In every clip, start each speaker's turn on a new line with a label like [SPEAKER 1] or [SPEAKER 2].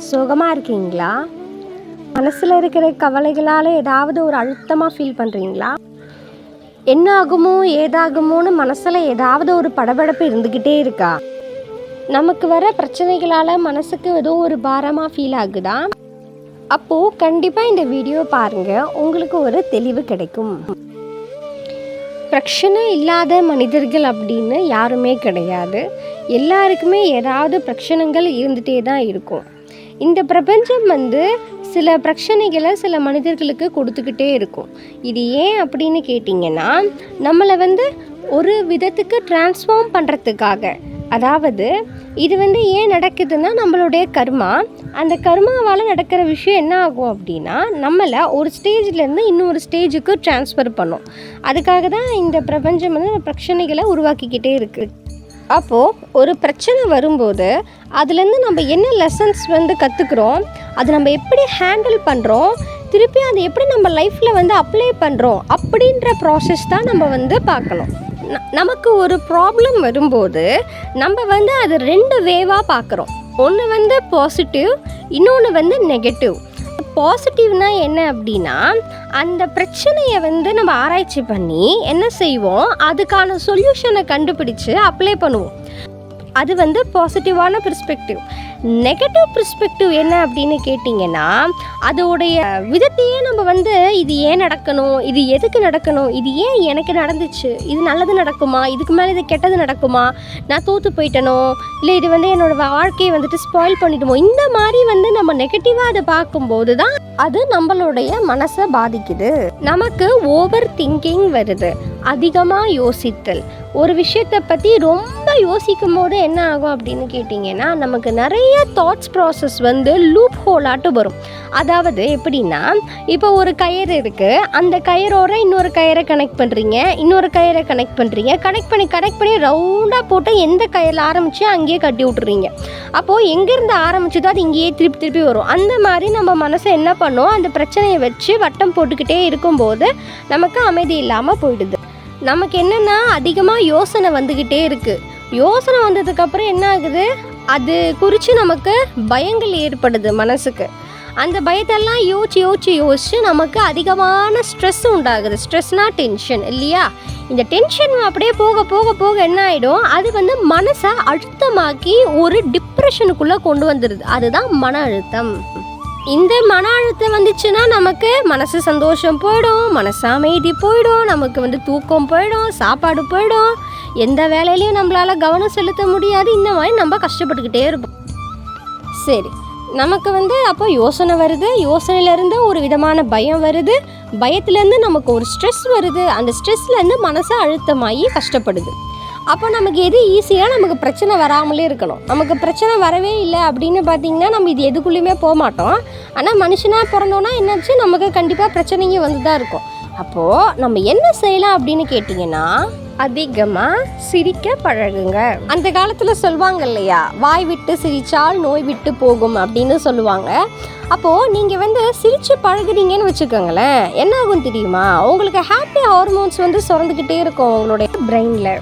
[SPEAKER 1] சுகமாக இருக்கீங்களா? மனசில் இருக்கிற கவலைகளால் ஏதாவது ஒரு அழுத்தமாக ஃபீல் பண்ணுறீங்களா? என்ன ஆகுமோ ஏதாகுமோன்னு மனசில் ஏதாவது ஒரு படபடப்பு இருந்துக்கிட்டே இருக்கா? நமக்கு வர பிரச்சனைகளால் மனசுக்கு ஏதோ ஒரு பாரமாக ஃபீல் ஆகுதா? அப்போது கண்டிப்பாக இந்த வீடியோ பாருங்கள், உங்களுக்கு ஒரு தெளிவு கிடைக்கும். பிரச்சனை இல்லாத மனிதர்கள் அப்படின்னு யாருமே கிடையாது. எல்லாருக்குமே ஏதாவது பிரச்சனைகள் இருந்துகிட்டே தான் இருக்கும். இந்த பிரபஞ்சம் சில பிரச்சனைகளை சில மனிதர்களுக்கு கொடுத்துக்கிட்டே இருக்கும். இது ஏன் அப்படின்னு கேட்டிங்கன்னா, நம்மளை ஒரு விதத்துக்கு டிரான்ஸ்ஃபார்ம் பண்ணுறதுக்காக. அதாவது இது ஏன் நடக்குதுன்னா, நம்மளுடைய கர்மா, அந்த கர்மாவால் நடக்கிற விஷயம் என்ன ஆகும் அப்படின்னா, நம்மளை ஒரு ஸ்டேஜ்லேருந்து இன்னொரு ஸ்டேஜுக்கு ட்ரான்ஸ்ஃபர் பண்ணும். அதுக்காக தான் இந்த பிரபஞ்சம் பிரச்சனைகளை உருவாக்கிக்கிட்டே இருக்குது. அப்போது ஒரு பிரச்சனை வரும்போது அதுலேருந்து நம்ம என்ன லெசன்ஸ் கற்றுக்குறோம், அது நம்ம எப்படி ஹேண்டில் பண்ணுறோம், திருப்பி அதை எப்படி நம்ம லைஃப்பில் அப்ளை பண்ணுறோம் அப்படின்ற ப்ராசஸ் தான் நம்ம பார்க்கணும். நமக்கு ஒரு ப்ராப்ளம் வரும்போது நம்ம அது ரெண்டு வேவாக பார்க்குறோம். ஒன்று பாசிட்டிவ், இன்னொன்று நெகட்டிவ். பாசிட்டிவ்னா என்ன அப்படின்னா, அந்த பிரச்சனையை நம்ம ஆராய்ச்சி பண்ணி என்ன செய்வோம், அதுக்கான சொல்யூஷனை கண்டுபிடிச்சு அப்ளை பண்ணுவோம். அது பாசிட்டிவான பெர்ஸ்பெக்டிவ். நெகட்டிவ் பெர்ஸ்பெக்டிவ் என்ன அப்படின்னு கேட்டிங்கன்னா, அதோடைய விதத்தையே நம்ம இது ஏன் நடக்கணும், இது எதுக்கு நடக்கணும், இது ஏன் எனக்கு நடந்துச்சு, இது நல்லது நடக்குமா, இதுக்கு மேலே இது கெட்டது நடக்குமா, நான் தோற்று போயிட்டனோ, இல்லை இது என்னோடய வாழ்க்கையை ஸ்பாயில் பண்ணிடுமோ, இந்த மாதிரி நம்ம நெகட்டிவாக அதை பார்க்கும்போது தான் அது நம்மளுடைய மனசை பாதிக்குது. நமக்கு ஓவர் திங்கிங் வருது, அதிகமாக யோசித்தல். ஒரு விஷயத்தை பற்றி ரொம்ப யோசிக்கும் போது என்ன ஆகும் அப்படின்னு கேட்டிங்கன்னா, நமக்கு நிறைய தாட்ஸ் ப்ராசஸ் லூப் ஹோலாட்டு வரும். அதாவது எப்படின்னா, இப்போ ஒரு கயிறு இருக்குது, அந்த கயிறோட இன்னொரு கயிறை கனெக்ட் பண்ணுறீங்க, இன்னொரு கயிறை கனெக்ட் பண்ணுறீங்க, கனெக்ட் பண்ணி ரவுண்டாக போட்டு எந்த கயிறில் ஆரம்பித்து அங்கேயே கட்டி விட்டுறீங்க. அப்போது எங்கேருந்து ஆரம்பிச்சதோ அது இங்கேயே திருப்பி வரும். அந்த மாதிரி நம்ம மனசை என்ன பண்ணோம், அந்த பிரச்சனையை வச்சு வட்டம் போட்டுக்கிட்டே இருக்கும்போது நமக்கு அமைதி இல்லாமல் போயிடுது. நமக்கு என்னென்னா, அதிகமாக யோசனை வந்துக்கிட்டே இருக்குது. யோசனை வந்ததுக்கப்புறம் என்ன ஆகுது, அது குறித்து நமக்கு பயங்கள் ஏற்படுது மனசுக்கு. அந்த பயத்தெல்லாம் யோசிச்சு நமக்கு அதிகமான ஸ்ட்ரெஸ் உண்டாகுது. ஸ்ட்ரெஸ்னால் டென்ஷன் இல்லையா? இந்த டென்ஷன் அப்படியே போக என்ன ஆகிடும், அது மனசை அழுத்தமாக்கி ஒரு டிப்ரெஷனுக்குள்ளே கொண்டு வந்துடுது. அதுதான் மன அழுத்தம். இந்த மன அழுத்தம் வந்துச்சுன்னா நமக்கு மனசு சந்தோஷம் போயிடும், மனசு அமைதி போயிடும், நமக்கு தூக்கம் போயிடும், சாப்பாடு போயிடும், எந்த வேலையிலையும் நம்மளால் கவனம் செலுத்த முடியாது. இந்த மாதிரி நம்ம கஷ்டப்பட்டுக்கிட்டே இருப்போம். சரி, நமக்கு அப்போ யோசனை வருது, யோசனையிலேருந்து ஒரு விதமான பயம் வருது, பயத்துலேருந்து நமக்கு ஒரு ஸ்ட்ரெஸ் வருது, அந்த ஸ்ட்ரெஸ்லேருந்து மனசை அழுத்தமாகி கஷ்டப்படுது. அப்போ நமக்கு எது ஈஸியாக நமக்கு பிரச்சனை வராமலே இருக்கணும். நமக்கு பிரச்சனை வரவே இல்லை அப்படின்னு பார்த்திங்கன்னா, நம்ம இது எதுக்குள்ளேயுமே போக மாட்டோம். ஆனால் மனுஷனாக பிறந்தோன்னா என்னாச்சு, நமக்கு கண்டிப்பாக பிரச்சனைங்க தான் இருக்கும். அப்போது நம்ம என்ன செய்யலாம் அப்படின்னு கேட்டிங்கன்னா, அதிகமாக சிரிக்க பழகுங்க. அந்த காலத்தில் சொல்லுவாங்க இல்லையா, வாய் விட்டு சிரித்தால் நோய் விட்டு போகும் அப்படின்னு சொல்லுவாங்க. அப்போது நீங்கள் சிரித்து பழகுறீங்கன்னு வச்சுக்கோங்களேன், என்ன ஆகும் தெரியுமா, உங்களுக்கு ஹாப்பி ஹார்மோன்ஸ் சுரந்துக்கிட்டே இருக்கும் உங்களுடைய பிரெயினில்.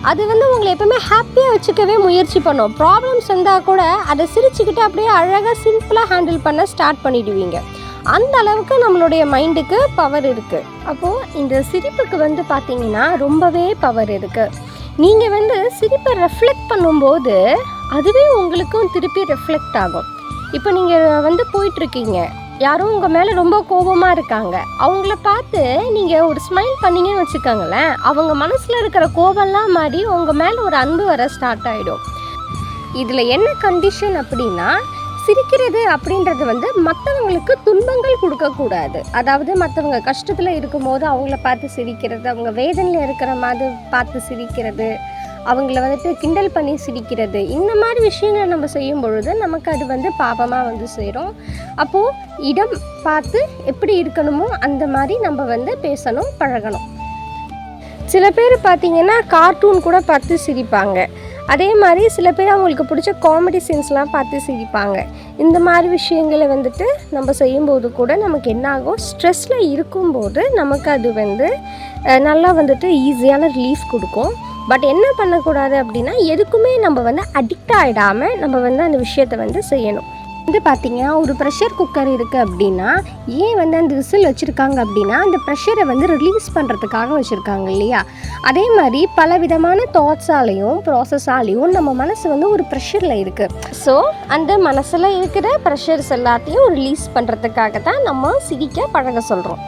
[SPEAKER 1] அது உங்களை எப்பவுமே ஹாப்பியாக வச்சுக்கவே முயற்சி பண்ணும். ப்ராப்ளம்ஸ் வந்தால் கூட அதை சிரிச்சுக்கிட்டு அப்படியே அழகாக சிம்பிளாக ஹேண்டில் பண்ண ஸ்டார்ட் பண்ணிடுவீங்க. அந்த அளவுக்கு நம்மளுடைய மைண்டுக்கு பவர் இருக்குது. அப்போது இந்த சிரிப்புக்கு பார்த்தீங்கன்னா ரொம்பவே பவர் இருக்குது. நீங்கள் சிரிப்பை ரெஃப்ளெக்ட் பண்ணும்போது அதுவே உங்களுக்கும் திருப்பி ரெஃப்ளெக்ட் ஆகும். இப்போ நீங்கள் போயிட்டுருக்கீங்க, யாரும் உங்கள் மேலே ரொம்ப கோபமாக இருக்காங்க, அவங்கள பார்த்து நீங்கள் ஒரு ஸ்மைல் பண்ணிங்கன்னு வச்சுக்கோங்களேன், அவங்க மனசில் இருக்கிற கோபம்லாம் மாறி உங்கள் மேலே ஒரு அன்பு வர ஸ்டார்ட் ஆகிடும். இதில் என்ன கண்டிஷன் அப்படின்னா, சிரிக்கிறது அப்படின்றது மற்றவங்களுக்கு துன்பங்கள் கொடுக்கக்கூடாது. அதாவது மற்றவங்க கஷ்டத்தில் இருக்கும்போது அவங்கள பார்த்து சிரிக்கிறது, அவங்க வேதனையில் இருக்கிற மாதிரி பார்த்து சிரிக்கிறது, அவங்கள கிண்டல் பண்ணி சிரிக்கிறது, இந்த மாதிரி விஷயங்களை நம்ம செய்யும் பொழுது நமக்கு அது பாவமாக சேரும். அப்போது இடம் பார்த்து எப்படி இருக்கணுமோ அந்த மாதிரி நம்ம பேசணும், பழகணும். சில பேர் பார்த்திங்கன்னா கார்ட்டூன் கூட பார்த்து சிரிப்பாங்க. அதே மாதிரி சில பேர் அவங்களுக்கு பிடிச்ச காமெடி சீன்ஸ்லாம் பார்த்து சிரிப்பாங்க. இந்த மாதிரி விஷயங்களை நம்ம செய்யும்போது கூட நமக்கு என்ன ஆகும், ஸ்ட்ரெஸ்ஸில் இருக்கும்போது நமக்கு அது நல்லா ஈஸியான ரிலீஃப் கொடுக்கும். பட் என்ன பண்ணக்கூடாது அப்படின்னா, எதுக்குமே நம்ம அடிக்ட் ஆகிடாமல் நம்ம அந்த விஷயத்தை செய்யணும். வந்து பார்த்திங்கன்னா ஒரு ப்ரெஷர் குக்கர் இருக்குது அப்படின்னா ஏன் வந்து அந்த விசில் வச்சுருக்காங்க அப்படின்னா அந்த ப்ரெஷரை வந்து ரிலீஸ் பண்ணுறதுக்காக வச்சுருக்காங்க இல்லையா. அதே மாதிரி பல விதமான தாட்ஸாலேயும் ப்ராசஸாலேயும் நம்ம மனசு வந்து ஒரு ப்ரெஷரில் இருக்குது. ஸோ அந்த மனசில் இருக்கிற ப்ரெஷர்ஸ் எல்லாத்தையும் ரிலீஸ் பண்ணுறதுக்காக தான் நம்ம சிரிக்க பழக சொல்கிறோம்.